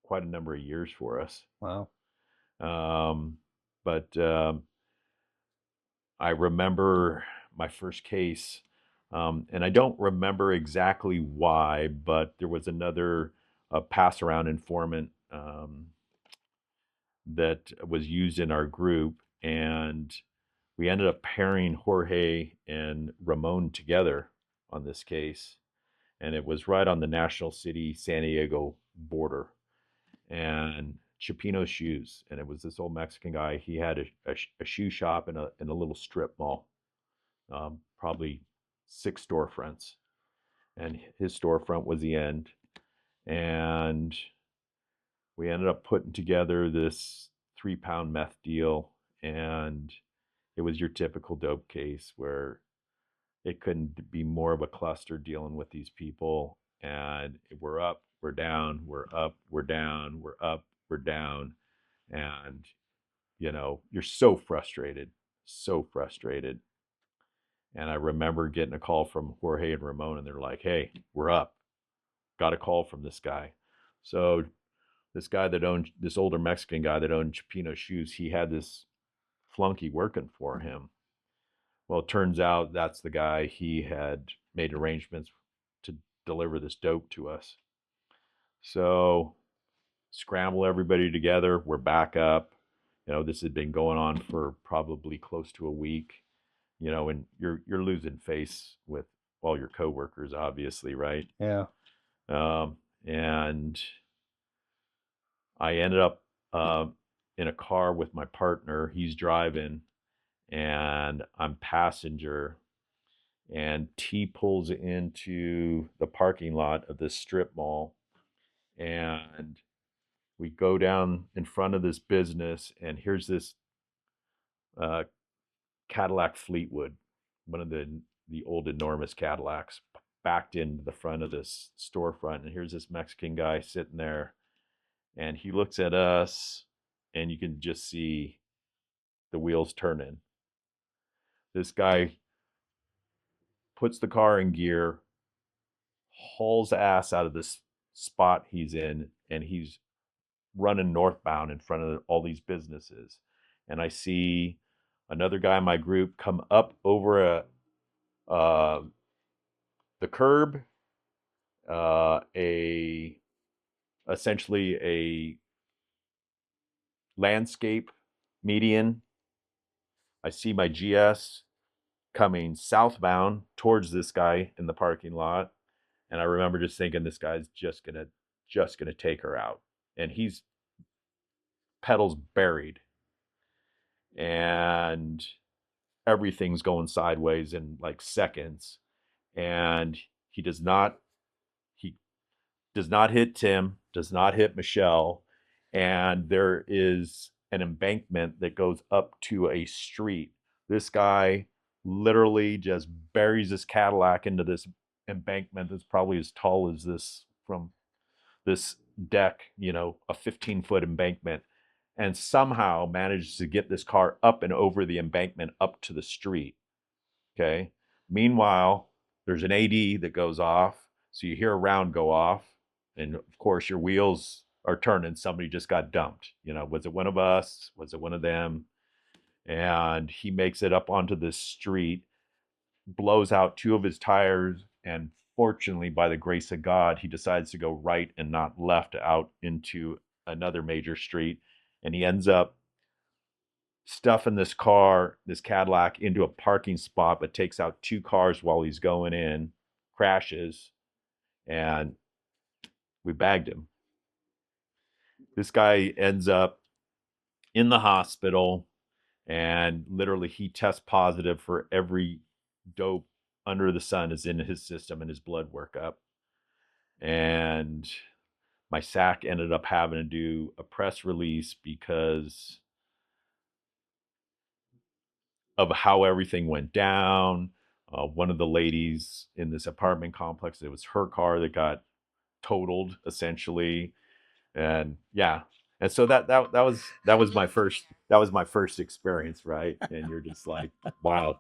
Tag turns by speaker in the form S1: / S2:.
S1: quite a number of years for us.
S2: Wow.
S1: But I remember my first case, and I don't remember exactly why, but there was another pass around informant that was used in our group, and we ended up pairing Jorge and Ramon together on this case, and it was right on the National City San Diego border, and Chipino shoes, and it was this old Mexican guy. He had a shoe shop in a little strip mall, probably 6 storefronts, and his storefront was the end. And we ended up putting together this 3 pound meth deal, and it was your typical dope case where it couldn't be more of a cluster dealing with these people. And we're up, we're down, we're up, we're down, we're up, we're down. And, you're so frustrated, so frustrated. And I remember getting a call from Jorge and Ramon, and they're like, hey, we're up. Got a call from this guy. So this guy that owned, this older Mexican guy that owned Chipino shoes, he had this flunky working for him. Well, it turns out that's the guy. He had made arrangements to deliver this dope to us. So scramble everybody together. We're back up. This had been going on for probably close to a week. And you're losing face with all your coworkers, obviously, right?
S2: Yeah.
S1: And I ended up in a car with my partner. He's driving, and I'm passenger. And T pulls into the parking lot of this strip mall, and we go down in front of this business, and here's this uh, Cadillac Fleetwood, one of the old enormous Cadillacs, backed into the front of this storefront. And here's this Mexican guy sitting there, and he looks at us, and you can just see the wheels turning. This guy puts the car in gear, hauls ass out of this spot he's in, and he's running northbound in front of all these businesses. And I see another guy in my group come up over uh, the curb, a essentially a landscape median. I see my GS coming southbound towards this guy in the parking lot, and I remember just thinking this guy's just gonna take her out, and he's pedals buried, and everything's going sideways in like seconds, and he does not he does not hit Tim, does not hit Michelle, and there is an embankment that goes up to a street. This guy literally just buries his Cadillac into this embankment that's probably as tall as this from this deck, a 15-foot embankment, and somehow manages to get this car up and over the embankment up to the street. Okay. Meanwhile, there's an AD that goes off. So you hear a round go off. And of course, your wheels are turning. Somebody just got dumped. Was it one of us? Was it one of them? And he makes it up onto this street, blows out 2 of his tires. And fortunately, by the grace of God, he decides to go right and not left out into another major street. And he ends up stuffing this Cadillac, into a parking spot, but takes out 2 cars while he's going in, crashes, and we bagged him. This guy ends up in the hospital, and literally he tests positive for every dope under the sun is in his system and his blood workup. And my SAC ended up having to do a press release because of how everything went down. One of the ladies in this apartment complex, it was her car that got totaled essentially, and yeah, and so that was my first experience, right? And you're just like, wow.